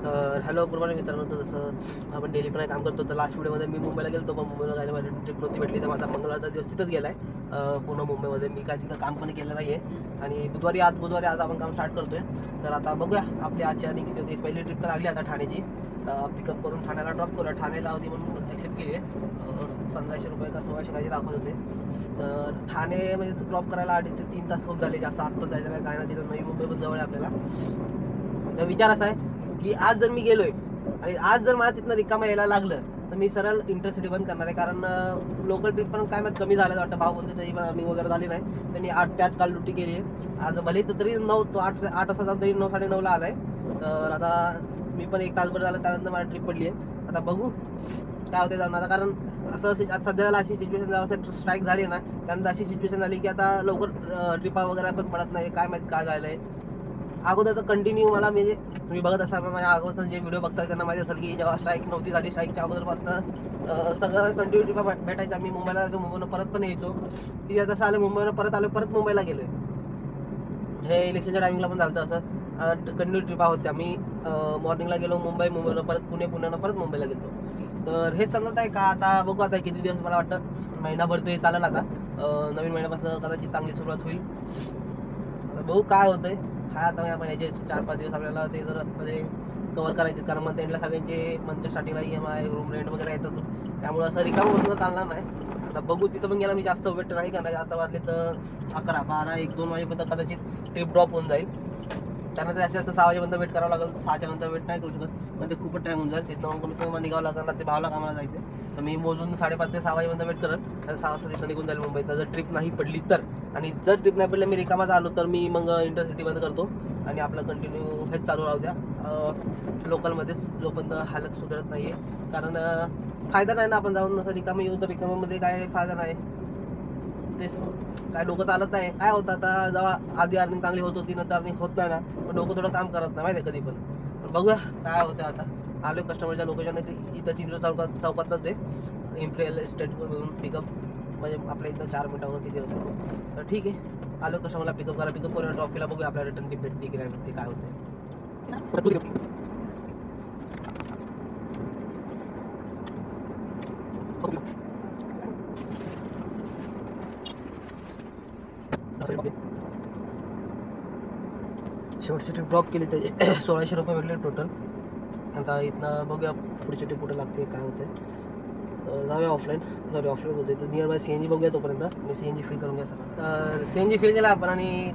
तर hello good morning मित्रांनो. तर जसं आपण डेली पण काम करतो, तर लास्ट व्हिडिओमध्ये मी मुंबईला गेलो, पण मुंबईला जायला माझी ट्रिप नव्हती भेटली. तर माझा मंगळवारचा दिवस तिथंच गेला आहे पूर्ण मुंबईमध्ये. मी काय तिथं काम पण केलं नाही आहे. आणि बुधवारी आज आपण काम स्टार्ट करतो आहे. तर आता बघूया आपली आजची आणि किती होती. पहिली ट्रिप तर लागली आता ठाण्याची. पिकअप करून ठाण्याला ड्रॉप करूया. ठाण्याला होती म्हणून ॲक्सेप्ट केली आहे. 1500 रुपये का 1600 काही दाखवत होते. तर ठाणे म्हणजे ड्रॉप करायला 2.5 ते 3 तास खूप झाले. जास्त आतपर्यंत जायचं नाही, काय ना तिथं नवी मुंबई पण जवळ आहे आपल्याला. तर विचार असा आहे की आज जर मी गेलोय आणि आज जर मला तिथनं रिकामा यायला लागलं, तर मी सरळ इंटरसिटी बंद करणार आहे. कारण लोकल ट्रिप पण काय माहिती कमी झालं वाटतं. भाव बोलतो तरी पण अर्निंग वगैरे झाली नाही. त्यांनी 8 ते 8 काल ड्युटी केली आहे. आज भले तर तरी 9 तो 8 वाजता जाऊन तरी 9 9:30ला आलाय. तर आता मी पण एक तासभर झालं, त्यानंतर मला ट्रिप पडली आहे. आता बघू काय होते जाऊन. आता कारण असं सध्याला अशी सिच्युएशन जेव्हा स्ट्राईक झाली ना, त्यानंतर अशी सिच्युएशन झाली की आता लवकर ट्रिपा वगैरे पण पडत नाही. काय माहिती काय झालं आहे. अगोदर तर कंटिन्यू मला म्हणजे तुम्ही बघत असाल, माझ्या अगोदर जे व्हिडिओ बघताय त्यांना माहिती असेल की जेव्हा स्ट्राईक नव्हती झाली, स्ट्राईकच्या अगोदरपासून सगळं कंटिन्यू ट्रिपा भेटायचं. आम्ही मुंबईला जायचो, मुंबईनं परत पण यायचो. ती आता आलं मुंबईनं परत आलो, परत मुंबईला गेलो. हे इलेक्शनच्या टायमिंगला पण झालं असं. कंटिन्यू ट्रिपा होत्या. मी मॉर्निंगला गेलो मुंबईनं परत पुण्यानं परत मुंबईला गेलो. तर हेच समजत आहे का. आता बघू आता किती दिवस, मला वाटतं महिनाभर ते चालेल. आता नवीन महिन्यापासून कदाचित चांगली सुरुवात होईल. बघू काय होतंय. हा आता या महिन्याचे 4-5 दिवस आपल्याला ते जर मध्ये कव्हर करायचे. कारण मंथ एंडला सगळ्यांचे मंथच्या स्टार्टिंगला EMI रूम रेंट वगैरे येतात. त्यामुळे असं रिकामं होतं चालणार नाही. आता बघू तिथं पण गेला मी जास्त वेट नाही करणार. आता वाजले तर 11, 12, 1, 2 वाजेपर्यंत कदाचित ट्रिप ड्रॉप होऊन जाईल. त्यानंतर असं 6 वाजेपर्यंत वेट करावं लागेल. 6च्या नंतर वेट नाही करू शकत, पण ते खूपच टाईम होऊन जाईल. तिथं मग कमीत कमी निघावं लागणार. ते भावाला कामाला जायचं. तर मी मोजून 5:30 ते 6 वाजेपर्यंत वेट करेल. तर 6 वाजता तिथं निघून जाईल मुंबईत. जर ट्रिप नाही पडली तर. आणि जर ट्रिप नाही पडली, मी रिकामाच आलो, तर मी मग इंटरसिटी बंद करतो आणि आपलं कंटिन्यू हेच चालू राहू द्या लोकलमध्येच, जोपर्यंत हालत सुधारत नाही आहे. कारण फायदा नाही ना आपण जाऊन असं रिकामी येऊ, तर रिकामामध्ये काय फायदा नाही. तेच काय डोकं चालत नाही. काय होतं आता, जेव्हा आधी अर्निंग चांगली होत होती, नंतर अर्निंग होत नाही ना, पण डोकं थोडं काम करत नाही माहिती आहे कधी पण बघूया काय होतं. आता आलो कस्टमरच्या लोकेशन इथं चिंचवड चौकातच आहे. इम्प्रियल इस्टेटवरून पिकअप म्हणजे आपल्या इथं 4 मिनिटं वगैरे किती होतं. तर ठीक आहे, आलो कस्टमरला पिकअप करून ड्रॉपीला बघूया आपल्याला रिटर्न टिप भेटते की नाही भेटते, काय होतं. शेवटची ट्रिप ड्रॉप केली त्याचे 1600 रुपये भेटले टोटल. आता इथनं बघूया पुढची ट्रिप कुठे लागते, काय होते. तर जाऊया ऑफलाईन होते. तर नियर बाय CNG बघूया तोपर्यंत. मी CNG फिल करून घ्या सर. तर CNG फिल केला आपण आणि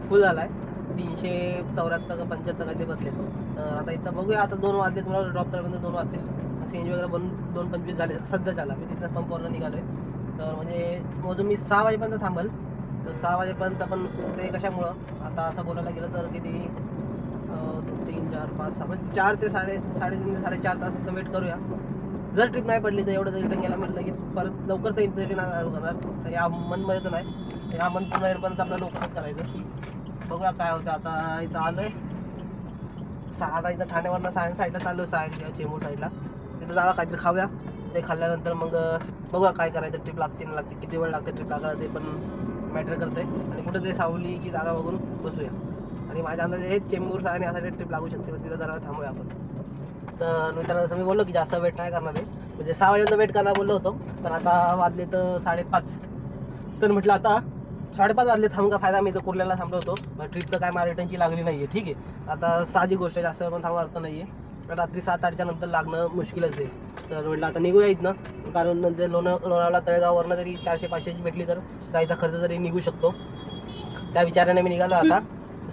फुल झाला आहे. 374 का 75 काही ते बसले. तर आता इथं बघूया. आता 2 वाजले, तुम्हाला ड्रॉप करायपर्यंत 2 वाजतील. CNG वगैरे बनून 2:25 झाले सध्याच्याला. मी तिथं पंपवरनं निघालो आहे. तर म्हणजे मोजून मी 6 वाजेपर्यंत थांबल. तर 6 वाजेपर्यंत पण ते कशामुळं आता असं बोलायला गेलं तर किती 3, 4, 5, 6 म्हणजे 4 ते 3.5 ते 4.5 तास फक्त वेट करूया. जर ट्रिप नाही पडली तर एवढं जर रिटर्न गेला, म्हणजे लगेच परत लवकर तर इंटरसिटी चालू करणार. या मंथमध्ये तर नाही, या मंथ पूर्ण एंडपर्यंत आपल्याला लवकरच करायचं. बघूया काय होतं. आता इथं आलो आहे. आता इथं ठाण्यावरनं साईडला चाललो आहे, चेंबूर साईडला. तिथं जावा काहीतरी खाऊया. ते खाल्ल्यानंतर मग बघूया काय करायचं. ट्रिप लागते ना लागते, किती वेळ लागते ट्रिप लागायला ते पण मॅटर करते. आणि कुठं ते सावलीची जागा बघून बसूया. आणि माझ्या अंदाजे हे चेंबूर आणि यासाठी ट्रिप लागू शकते. तिथं जरा थांबूया आपण. तर मित्रांनो, जसं मी बोललो की जास्त वेट नाही करणार आहे. म्हणजे 6 वाजेपर्यंत वेट करणार बोललो होतो, पण आता वाजले तर 5:30. तर म्हटलं आता 5:30 वाजले, थांब का फायदा. मी तर कुर्ल्याला थांबलो होतो. ट्रिप तर काय मला रिटर्नची लागली नाही आहे. ठीक आहे, आता साहजिक गोष्ट आहे, जास्त पण थांबा अर्थ नाही आहे. रात्री 7-8च्या नंतर लागणं मुश्किलच आहे. तर म्हटलं आता निघूया इथनं. कारण नंतर लोणावळा तळेगाववरनं जरी 400-500ची भेटली तर जायचा खर्च जरी निघू शकतो. त्या विचाराने मी निघालो आता.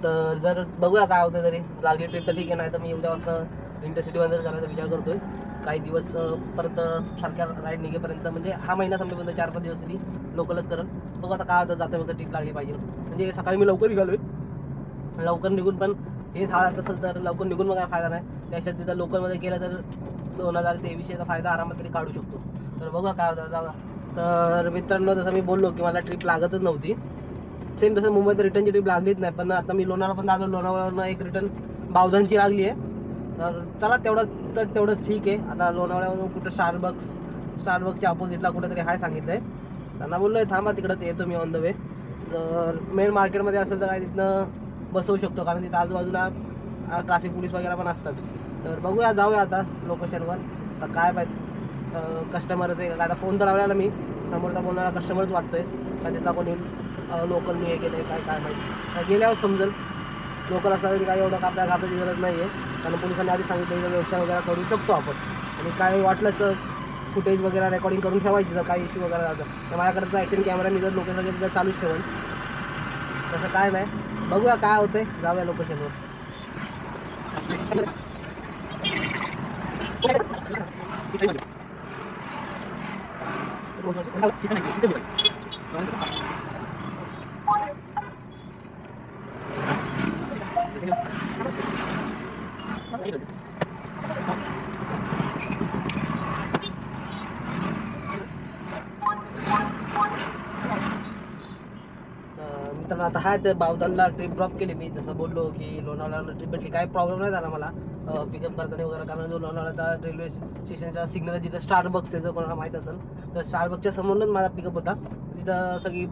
तर जर बघूया काय होतं. जरी लागली ट्रिप तर ठीक आहे, नाही तर मी उद्या वाजता इंटरसिटी बंदच करायचा विचार करतोय. काही दिवस परत सारख्या राईड निघेपर्यंत, म्हणजे हा महिना संपेपर्यंत 4-5 दिवस तरी लोकलच करत. बघू आता काय होतं. जाता फक्त ट्रिप लागली पाहिजे. म्हणजे सकाळी मी लवकर निघालोय. लवकर निघून पण हे झालं असेल तर लवकर निघून मग काय फायदा नाही. त्याच्यात तिथं लोकलमध्ये केलं तर 2000-2300चा फायदा आरामात तरी काढू शकतो. तर बघा काय होतं. जागा तर मित्रांनो, जसं मी बोललो की मला ट्रिप लागतच नव्हती. सेम तसं मुंबईत रिटर्नची ट्रिप लागलीच नाही. पण आता मी लोणावळा पण आलो. लोणावळ्यावरनं एक रिटर्न बावधनची लागली आहे. तर चला तेवढंच ठीक आहे. आता लोणावळ्यावरून कुठं स्टारबक्सच्या अपोजिटला कुठेतरी हाय सांगितलं आहे. त्यांना बोललो आहे थांबा तिकडंच येतो मी ऑन द वे. जर मेन मार्केटमध्ये असेल तर काय तिथनं बसवू शकतो, कारण तिथं आजूबाजूला ट्रॅफिक पोलीस वगैरे पण असतात. तर बघूया, जाऊया आता लोकेशनवर. आता काय माहीत कस्टमरच आहे का, आता फोन तर लावलेला मी, समोरचा बोलणारा कस्टमरच वाटतोय का तिथला कोणी लोकलनी हे केलं आहे काय माहिती. गेल्यावर समजेल. लोकल असला तरी काय एवढं आपल्या घाबरायची गरज नाही आहे, कारण पोलिसांनी आधी सांगितलं की व्यवसाय वगैरे करू शकतो आपण, आणि काय वाटलं तर फुटेज वगैरे रेकॉर्डिंग करून ठेवायची. जर काही इश्यू वगैरे झालं तर माझ्याकडे तर ॲक्शन कॅमेरा मी जर लोकेशन वगैरे तर चालूच ठेवेल, तसं काय नाही. बघूया काय होतंय, जाऊया लोकेशनवर. मित्रांनो, आता हा ते बावधनला ट्रिप ड्रॉप केली मी, जसं बोललो की लोणावळ्याला ट्रिप भेटली, काही प्रॉब्लेम नाही झाला मला पिकअप करताना वगैरे, कारण जो लोणावळ्याचा रेल्वे स्टेशनचा सिग्नल जिथं स्टारबक्स आहे, जर कोणाला माहीत असेल तर स्टारबक्सच्या समोरूनच माझा पिकअप होता. तिथं सगळी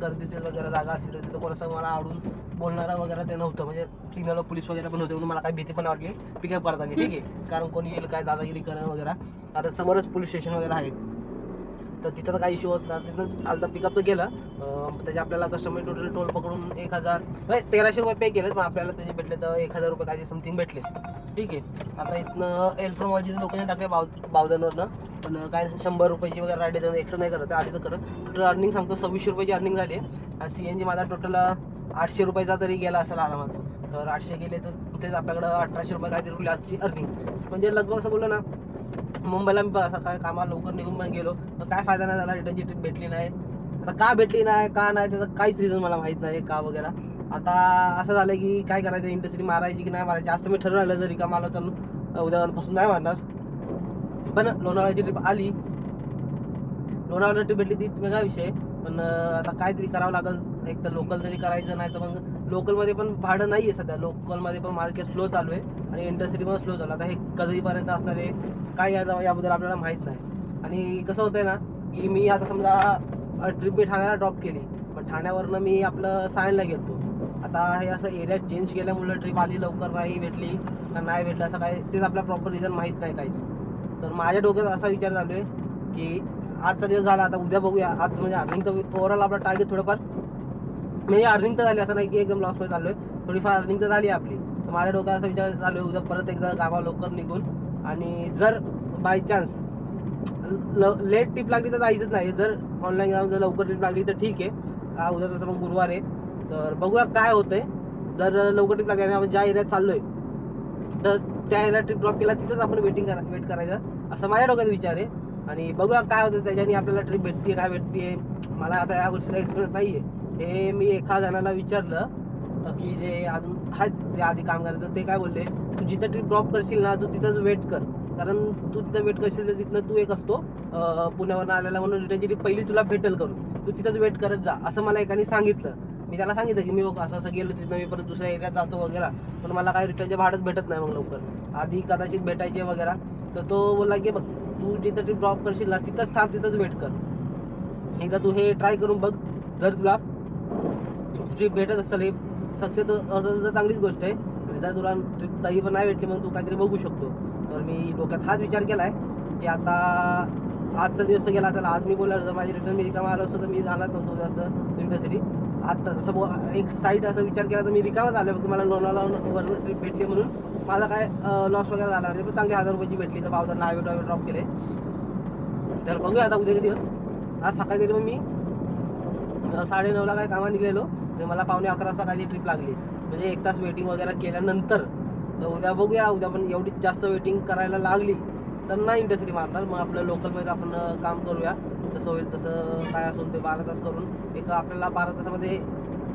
गर्दीची वगैरे जागा असतील तर तिथं कोणाचं मला आवडून बोलणारा वगैरे ते नव्हतं, म्हणजे सिग्नलवर पोलीस वगैरे पण होते, म्हणून मला काही भीती पण वाटली पिकअप करताना. ठीक आहे, कारण कोणी येईल काय दादागिरी करणं वगैरे. आता समोरच पोलीस स्टेशन वगैरे आहे, तर तिथं तर काही इश्यू होत नाही. तिथं आलं पिकअप तर गेलं. त्याचे आपल्याला कस्टमर टोटल टोल पकडून 1000 म्हणजे 1300 रुपये पे केलेत, मग आपल्याला त्याचे भेटले तर 1000 रुपये काही समथिंग भेटले. ठीक आहे, आता इथनं एल्ट्रोमॉलजीचं लोकांनी टाकले बावधनवरनं, पण काय 100 रुपयाची वगैरे राईड एक्स्ट्रा नाही करत, आधी तर करत. टोटल अर्निंग सांगतो 2600 रुपयाची अर्निंग झाली आहे. CNG माझा टोटल 800 रुपयाचा तरी गेला असेल आरामात. तर 800 गेले तर तेच आपल्याकडं 1800 रुपये काहीतरी रुपये आजची अर्निंग. म्हणजे लगभग असं बोललो ना, मुंबईला मी सकाळी कामाला लवकर निघून पण गेलो तर काय फायदा नाही झाला, रिटर्नची ट्रिप भेटली नाही. आता का भेटली नाही का नाही त्याचं काहीच रिझन मला माहीत नाही का वगैरे. आता असं झालं की काय करायचं, इंटरसिटी मारायची की नाही मारायची असं मी ठरवलं. जरी का मला तर उद्यापासून नाही मारणार, पण लोणावळ्याची ट्रिप आली, लोणावळ्याला ट्रिप भेटली ती वेगळा विषय. पण आता काहीतरी करावं लागेल, एक तर लोकल तरी करायचं, नाही तर मग लोकलमध्ये पण भाडं नाही आहे सध्या, लोकलमध्ये पण मार्केट स्लो चालू आहे आणि इंटरसिटी पण स्लो चालू. आता हे कधीपर्यंत असणार आहे काय याबद्दल आपल्याला माहीत नाही. आणि कसं होतंय ना की मी आता समजा ट्रिप मी ठाण्याला ड्रॉप केली, पण ठाण्यावरनं मी आपलं सायनला गेलो. आता हे असं एरिया चेंज केल्यामुळं ट्रिप आली लवकर नाही भेटली का नाही भेटलं असं काय तेच आपल्या प्रॉपर रिझन माहीत नाही काहीच. तर माझ्या डोक्यात असा विचार चालू आहे की आजचा दिवस झाला, आता उद्या बघूया. आज म्हणजे अर्निंग तर ओव्हरऑल आपला टार्गेट थोडंफार म्हणजे अर्निंग तर झाली, असं नाही की एकदम लॉसमध्ये चालू आहे, थोडीफार अर्निंग तर झाली आपली. तर माझ्या डोक्यात असा विचार चालू आहे उद्या परत एकदा गावा लवकर निघून, आणि जर बाय चान्स लेट टिप लागली तर जायचंच नाही. जर ऑनलाईन जाऊन जर लवकर टिप लागली तर ठीक आहे. उद्या तसं मग गुरुवार आहे, तर बघूया काय होतंय. जर लवकर टिप लागली आणि आपण ज्या एरियात चाललो आहे तर त्या एरियात ट्रिप ड्रॉप केला, तिथंच आपण वेट करायचं असं माझ्या डोक्यात विचार आहे. आणि बघूया काय होतं, त्याच्याने आपल्याला ट्रिप भेटते काय भेटते. मला आता या गोष्टीचा एक्सपिरियन्स नाही आहे. हे मी एका जणाला विचारलं की जे अजून आहेत जे आधी काम करायचं, ते काय बोलले, तू जिथं ट्रिप ड्रॉप करशील ना तू तिथंच वेट कर, कारण तू तिथं वेट करशील तर तिथनं तू एक असतो पुण्यावरून आलेला म्हणून रिटर्नची ट्रिप पहिली तुला भेटेल करून, तू तिथंच वेट करत जा असं मला एकाने सांगितलं. मी त्याला सांगितलं की मी असं गेलो तिथं मी परत दुसऱ्या एरियात जातो वगैरे, पण मला काही रिटर्नचे भाडंच भेटत नाही मग लवकर, आधी कदाचित भेटायचे वगैरे. तर तो बोलला की बघ तू जिथं ट्रिप ड्रॉप करशील ना तिथंच थांब, तिथंच वेट कर, एकदा तू हे ट्राय करून बघ. जर तुला ट्रिप भेटत असेल, हे सक्सेस असेल तर चांगलीच गोष्ट आहे, आणि जर तुला ट्रिप तरी पण नाही भेटली मग तू काहीतरी बघू शकतो. तर मी डोक्यात हाच विचार केला आहे की आता आजचा दिवस तर गेला, त्याला आज मी बोलला जर माझी रिटर्न मी रिकामा आलो असतो तर मी जाणार नव्हतो जास्त इंटरसिटी. आता तसं एक साईड असा विचार केला तर मी रिकामा झालो, फक्त मला लोणावळ्यावरून ट्रिप भेटली म्हणून माझा काय लॉस वगैरे झाला नाही, पण चांगली 1000 रुपयाची भेटली. तर बावधनला हायवे ड्रॉप केले. तर बघूया आता उद्याचे दिवस. आज सकाळी तरी मग मी 9:30ला काय कामा निघलेलो आणि मला 10:45 वाजता काही ट्रिप लागली, म्हणजे 1 तास वेटिंग वगैरे केल्यानंतर. तर उद्या बघूया, उद्या पण एवढी जास्त वेटिंग करायला लागली तर नाही इंटरसिटी मारणार, मग आपलं लोकलमध्ये आपण काम करूया, जसं होईल तसं काय असून ते 12 तास करून एक आपल्याला 12 तासामध्ये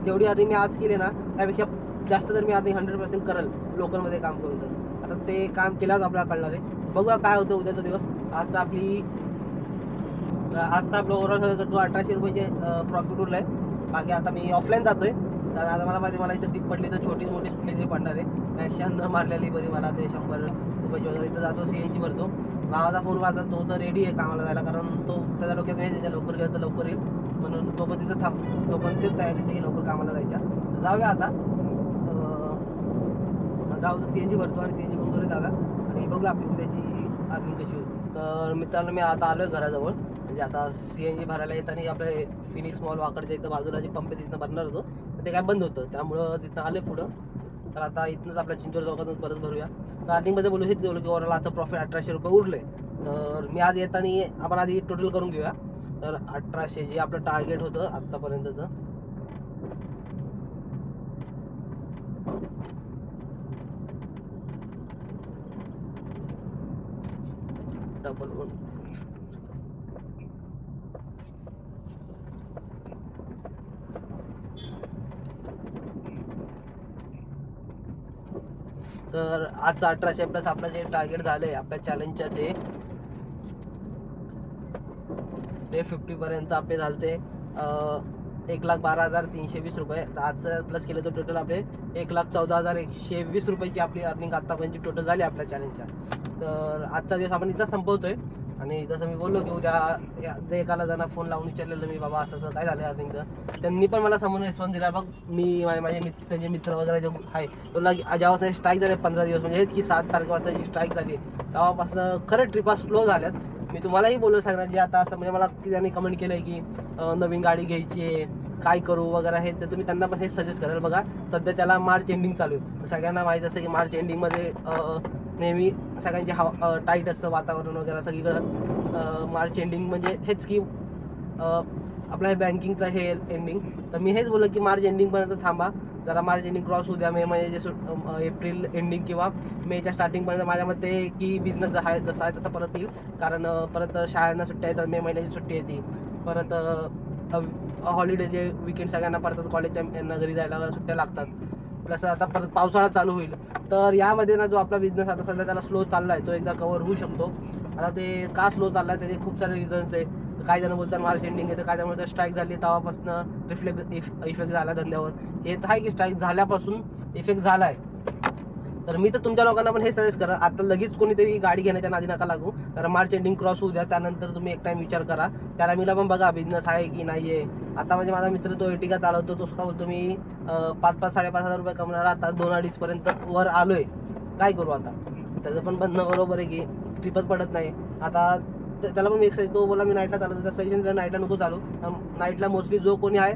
जेवढी अर्निंग मी आज केली ना त्यापेक्षा जास्त जर मी अर्निंग 100% करेल लोकलमध्ये काम करून. तर आता ते काम केल्यावर आपल्याला कळणार आहे. बघूया काय होतं उद्याचा दिवस. आज तर आपलं ओव्हरऑल तो 1800 रुपयाचे प्रॉफिट उरलं आहे. बाकी आता मी ऑफलाईन जातोय, कारण आता मला माहिती मला इथं टिप पडली तर छोटी मोठी कुठली तरी पडणार आहे, त्यापेक्षा न मारलेली बरी. मला ते 100 रुपयाची वगैरे इथं जातो, CNG भरतो. भावाचा फोन वाजता, तो तर रेडी आहे कामाला जायला, कारण तो त्याच्या डोक्यात नाही लवकर गेलं तर लवकर येईल म्हणून तो पण तिथंच थांबतो, तो पण तेच तयारीत आहे लवकर कामाला जायच्या. जाऊया आता, जाऊ CNG भरतो आणि CNG जाऊया आणि बघूया आपली उद्याची अर्निंग कशी होती. तर मित्रांनो मी आता आलो आहे घराजवळ, म्हणजे आता CNG भरायला येताना आपलं फिनिक्स मॉल वाकडच्या इथं बाजूला जे पंप आहे तिथं भरणार होतो, तर ते काय बंद होतं, त्यामुळं तिथं आले पुढं. तर आता इथनंच आपल्या चिंचोड चौकातून परत भरूया. तर अर्निंगमध्ये बोलू हेच बोलू की ओव्हरऑल आता प्रॉफिट 1800 रुपये उरले. तर मी आज येताना आपण आधी टोटल करून घेऊया. तर 1800 जे आपलं टार्गेट होतं आत्तापर्यंतचं, डबल 1. तर आजचा 1800 प्लस आपलं जे टार्गेट झालं आहे आपल्या चॅलेंजच्या डे 50 पर्यंत आपले झालते 1,12,320 रुपये. तर आजचं प्लस केलं तर टोटल आपले 1,14,120 रुपयाची आपली अर्निंग आत्तापर्यंत टोटल झाली आपल्या चॅलेंजच्या. तर आजचा दिवस आपण इथं संपवतोय. आणि जसं मी बोललो की उद्या जे एकाला जणांना फोन लावून विचारलेलं मी, बाबा असं काय झालं अर्निंगचं, त्यांनी पण मला समोर रिस्पॉन्स दिला. बघ मी माझे त्यांचे मित्र वगैरे जो आहे तो जेव्हापासून स्ट्राईक झाले 15 दिवस, म्हणजे हेच की 7 तारखेपासून जी स्ट्राईक झाली तेव्हापासून खरं ट्रिपा स्लो झाल्यात. मी तुम्हालाही बोलू सांगणार जे आता असं म्हणजे मला त्यांनी कमेंट केलं आहे की नवीन गाडी घ्यायची आहे, काय करू वगैरे आहे, तर तुम्ही त्यांना पण हे सजेस्ट कराल. बघा सध्या त्याला मार्च एंडिंग चालू आहे, तर सगळ्यांना माहीत असतं की मार्च एंडिंगमध्ये नेहमी सगळ्यांची हवा टाईट असतं वातावरण वगैरे सगळीकडं. मार्च एंडिंग म्हणजे हेच की आपलं हे बँकिंगचं हे एंडिंग. तर मी हेच बोललो की मार्च एंडिंगपर्यंत थांबा जरा, मार्च एंडिंग क्रॉस होऊ द्या, मे महिन्याचे एप्रिल एंडिंग किंवा मेच्या स्टार्टिंगपर्यंत माझ्या मते की बिझनेस आहे जसा आहे तसा परत येईल. कारण परत शाळांना सुट्ट्या येतात, मे महिन्याची सुट्टी येते, परत हॉलिडे जे विकेंड सगळ्यांना पडतात, कॉलेजच्या यांना घरी जायला सुट्ट्या लागतात, प्लस आता परत पावसाळा चालू होईल. तर यामध्ये ना जो आपला बिझनेस आता सध्या त्याला स्लो चालला आहे तो एकदा कव्हर होऊ शकतो. आता ते का स्लो चालला आहे त्याचे खूप सारे रिझन्स आहे. काही जण बोलतात मार्च एंडिंग आहे, तर काही जण स्ट्राईक झाली तेव्हापासून इफेक्ट झाला धंद्यावर. हे तर आहे की स्ट्राईक झाल्यापासून इफेक्ट झाला आहे. तर मी तर तुमच्या लोकांना पण हे सजेस्ट करा, आता लगेच कोणीतरी गाडी घेण्याच्या नादी नका लागू. तर मार्च एंडिंग क्रॉस होऊ द्या, त्यानंतर तुम्ही एक टाइम विचार करा. त्या टायमिंगला पण बघा बिझनेस आहे की नाही आहे. आता म्हणजे माझा मित्र तो एर्टिगा चालवतो, तो स्वतः बोलतो मी 5,000-5,500 रुपये कमवणार, आता 2-2.5 पर्यंत वर आलोय, काय करू आता. त्याचं पण बनणं बरोबर आहे की ट्रिपच पडत नाही. आता त्याला पण मी एक तो बोला मी नाईटला चालवतो, त्या सजेशन नाईटला नको चालू. नाईटला मोस्टली जो कोणी आहे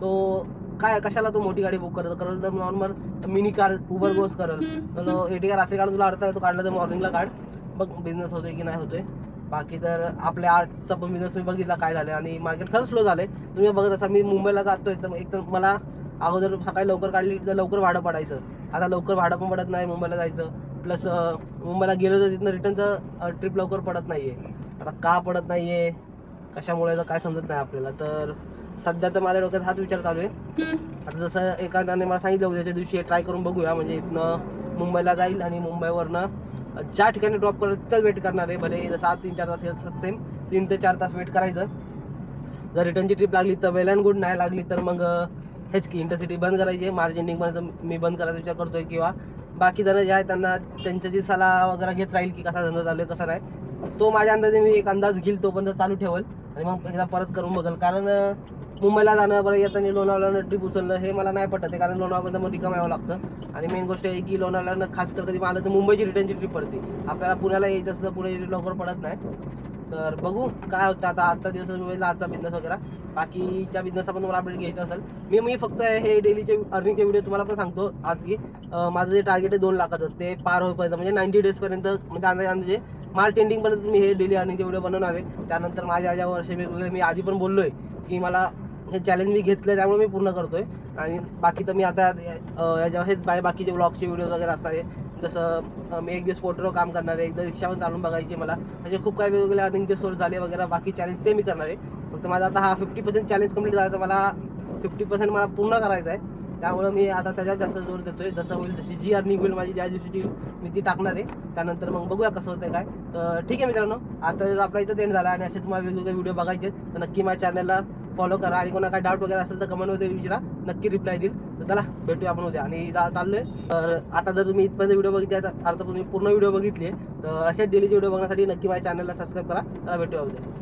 तो काय कशाला तो मोठी गाडी बुक करल तर नॉर्मल मिनी कार उबर गोस करल. तर एर्टिगा रात्री काढून तुला अडता तो काढला तर मॉर्निंगला काढ, बघ बिझनेस होतोय की नाही होतोय. बाकी तर आपल्या आजचा पण बिझनेस मी बघितला काय झालं, आणि मार्केट खरंच स्लो झालं आहे. तुम्ही बघत असा मी मुंबईला जातोय तर एक तर मला अगोदर सकाळी लवकर काढली तर लवकर भाडं पडायचं, आता लवकर भाडं पण पडत नाही मुंबईला जायचं. प्लस मुंबईला गेलो तर तिथनं रिटर्नचं ट्रिप लवकर पडत नाही आहे. आता का पडत नाही आहे, कशामुळे तर काय समजत नाही आपल्याला. तर सध्या तर माझ्या डोक्यात हाच विचार चालू आहे. आता जसं एखाद्याने मला सांगितलं उद्याच्या दिवशी ट्राय करून बघूया, म्हणजे इथनं मुंबईला जाईल आणि मुंबईवरनं ज्या ठिकाणी ड्रॉप करत तिथं वेट करणार आहे. भले जसं 3-4 तास गेलं सेम 3 ते 4 तास वेट करायचं. जर रिटर्नची ट्रिप लागली तर वेल अँड गुड, नाही लागली तर मग हेच की इंटरसिटी बंद करायची. मार्च एंडिंगपर्यंत मी बंद करायचा विचार करतोय, किंवा बाकी जण जे आहे त्यांना त्यांच्याची सलाह वगैरे घेत राहील की कसा धंदा चालू आहे कसा नाही. तो माझ्या अंदाजे मी एक अंदाज घेईल, तो पण चालू ठेवल आणि मग एकदा परत करून बघेल. कारण मुंबईला जाणं बरं येताना लोणावळ्यानं ट्रिप उचललं हे मला नाही पटत आहे, कारण लोणावळ्यामध्ये मग रिकामं यावं लागतं. आणि मेन गोष्ट आहे की लोणावळ्यानं खास कर कधी आलं तर मुंबईची रिटर्नची ट्रिप पडते, आपल्याला पुण्याला यायचं असतं तर पुणे लवकर पडत नाही. तर बघू काय होतं. आता आजचा दिवस मुंबईला आजचा बिझनेस वगैरे बाकीच्या बिझनेसचा पण तुम्हाला अपडेट घ्यायचं असेल. मी फक्त हे डेलीचे अर्निंगचे व्हिडिओ तुम्हाला पण सांगतो आज की माझं जे टार्गेट आहे 2 लाखाचं ते पार होईपर्यंत, म्हणजे 90 डेजपर्यंत, म्हणजे अंदाजे मार्च एंडिंगपर्यंत मी हे डेली अर्निंगचे व्हिडिओ बनवणार आहे. त्यानंतर माझ्या ज्या वर्षी वेगवेगळे मी आधी पण बोललो आहे की मला हे चॅलेंज मी घेतलं त्यामुळे मी पूर्ण करतोय. आणि बाकी तर मी आता याच्यावर हेच बाकीचे ब्लॉगचे व्हिडिओ वगैरे असणार आहे. जसं मी एक दिवस पोर्टरवर काम करणार आहे, एकदा रिक्षावर चालून बघायची मला, म्हणजे खूप काही वेगवेगळे अर्निंगचे सोर्स झाले वगैरे. बाकी चॅलेंज ते मी करणार आहे. फक्त माझा आता हा 50% चॅलेंज कंप्लीट झाला तर मला 50% मला पूर्ण करायचं आहे. त्यामुळं मी आता त्याच्यात जास्त जोर देतोय. जसं होईल तशी जी अर्निंग होईल माझी ज्या दिवशी येईल मी ती टाकणार आहे. त्यानंतर मग बघूया कसं होतं काय. तर ठीक आहे मित्रांनो, आता आपला इथं एंड झाला आणि असे तुम्हाला वेगवेगळे व्हिडिओ बघायचे तर नक्की माझ्या चॅनलला फॉलो करा. आणि कोणा काही डाऊट वगैरे असेल तर कमेंटमध्ये विचारा, नक्की रिप्लाय देईल. तर चला भेटूया आपण उद्या. आणि चाललोय. तर आता जर तुम्ही इथपर्यंत व्हिडिओ बघितले तर अर्थ तुम्ही पूर्ण व्हिडिओ बघितली तर असेच डेलीचे व्हिडिओ बघण्यासाठी नक्की माझ्या चॅनलला सबस्क्राईब करा. चला भेटूया उद्या.